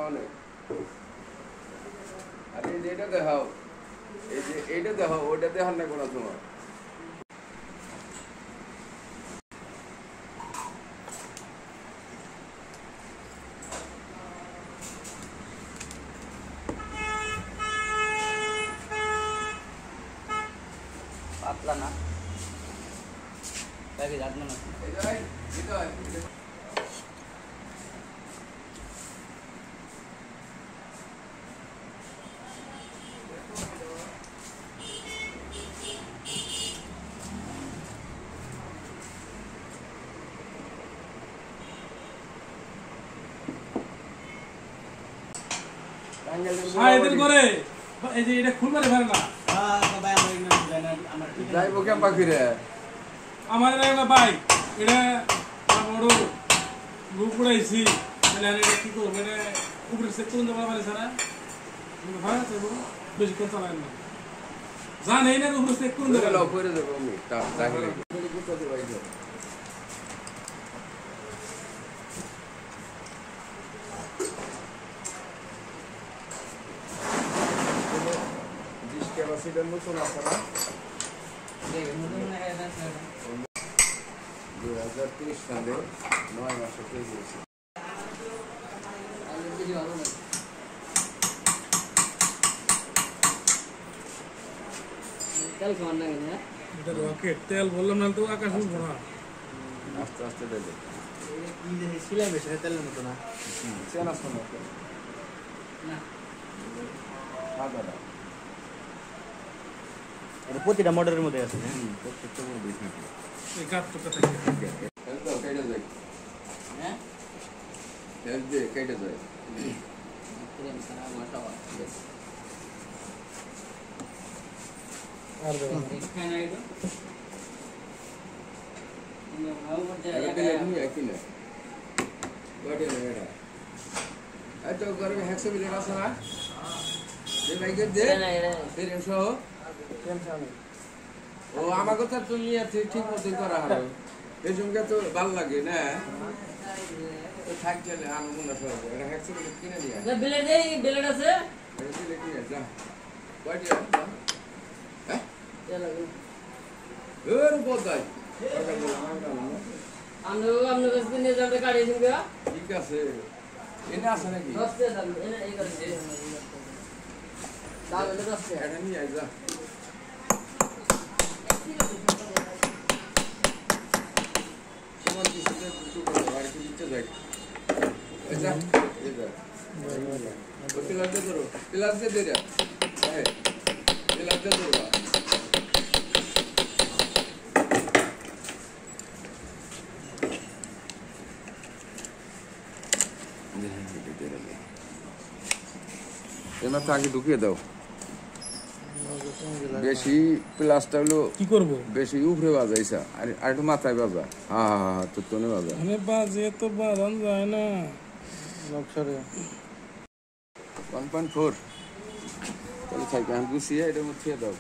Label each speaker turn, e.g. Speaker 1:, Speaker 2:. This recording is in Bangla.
Speaker 1: অনেক আরে এটা দেখাও এই যে এইটা দেখাও ওটা দেখার না কোনো তোমার
Speaker 2: পাতলা না তাই জাত না
Speaker 1: এটা
Speaker 3: সাইদের করে এই যে এটা খুলবে রে না
Speaker 2: ভাই আমার
Speaker 1: যাইবো কেন বাকিরে
Speaker 3: আমার একটা বাইক এটা বড় গ্রুপ উড়াইছি মানে এটা কি করবো মানে উপরে সেট করতে পারে সারা ভালো আছে বেশি কথা চালায় না জানেই না উপরে সেট করতে
Speaker 1: করে লাও করে দেবো আমি তাহলে গুতো দেব এই ক্যাপাসিটার নতুন আছে না 2023 সালে 9 মাসে পেয়ে গেছে
Speaker 2: তেল খাওয়ার না কেন
Speaker 3: এটা রকেট তেল বললাম না তো আকাশ উঠবো না
Speaker 1: আস্তে আস্তে দেবে
Speaker 2: কি যে সিলাই বেশি তেলের মতো না
Speaker 1: চেনা শোনা
Speaker 2: না
Speaker 1: সাদা
Speaker 2: এটা প্রতিটা মডেলের মধ্যে আছে
Speaker 1: প্রত্যেকটা মধ্যে দেখি
Speaker 3: এই গাছটা থাকে
Speaker 1: তো কেটে যায়
Speaker 2: হ্যাঁ
Speaker 1: হেল দে কেটে যায়
Speaker 2: ক্রিম সারা মাটা
Speaker 3: আর দেব
Speaker 2: এখানে আইলো তুমি ভালো মধ্যে
Speaker 1: এটা নি একই না বডি নেড়া এত গরমে 100 মিলি আছে না এই বাইকে দে ফের এসো ও আমার কথা তুমি ঠিক মতোই করা হবে এই জমকে তো ভালো লাগে না তো থাক গেলে আমি মনে হয় এটা 100 মিলি কিনে দিয়া
Speaker 2: না বিলেট দেই বিলেট আছে
Speaker 1: এটা দিলে কি আছে বডি হ্যাঁ
Speaker 2: তেল লাগে
Speaker 1: এর বদাই
Speaker 2: আমরা কাছে নিয়ে যাবে গাড়ি দিবে
Speaker 1: ঠিক আছে এনে আছে নাকি
Speaker 2: 10 টাকা দাম এনে এই করে দাম এনে 10 টাকা
Speaker 1: এটা নিয়ে আই যা তোমার কিছু কিছু করে আর কি দিতে যাই এটা এটা পিলার দে ধরো পিলার দে দে রে হ্যাঁ পিলার দে ধরো এমা তো আগে ঢুকিয়ে দাও বেশি প্লাসটা হলো
Speaker 3: কি করব
Speaker 1: বেশি উপরে বাজাইছা আর একটু মাথায় বাজা হ্যাঁ তো তোনে বাজা
Speaker 3: মানে বাজে তো বাজান যায় না
Speaker 2: লক্সরে
Speaker 1: 1.4 তাহলে খাই আমি গুছিয়ে এটার মধ্যে দাও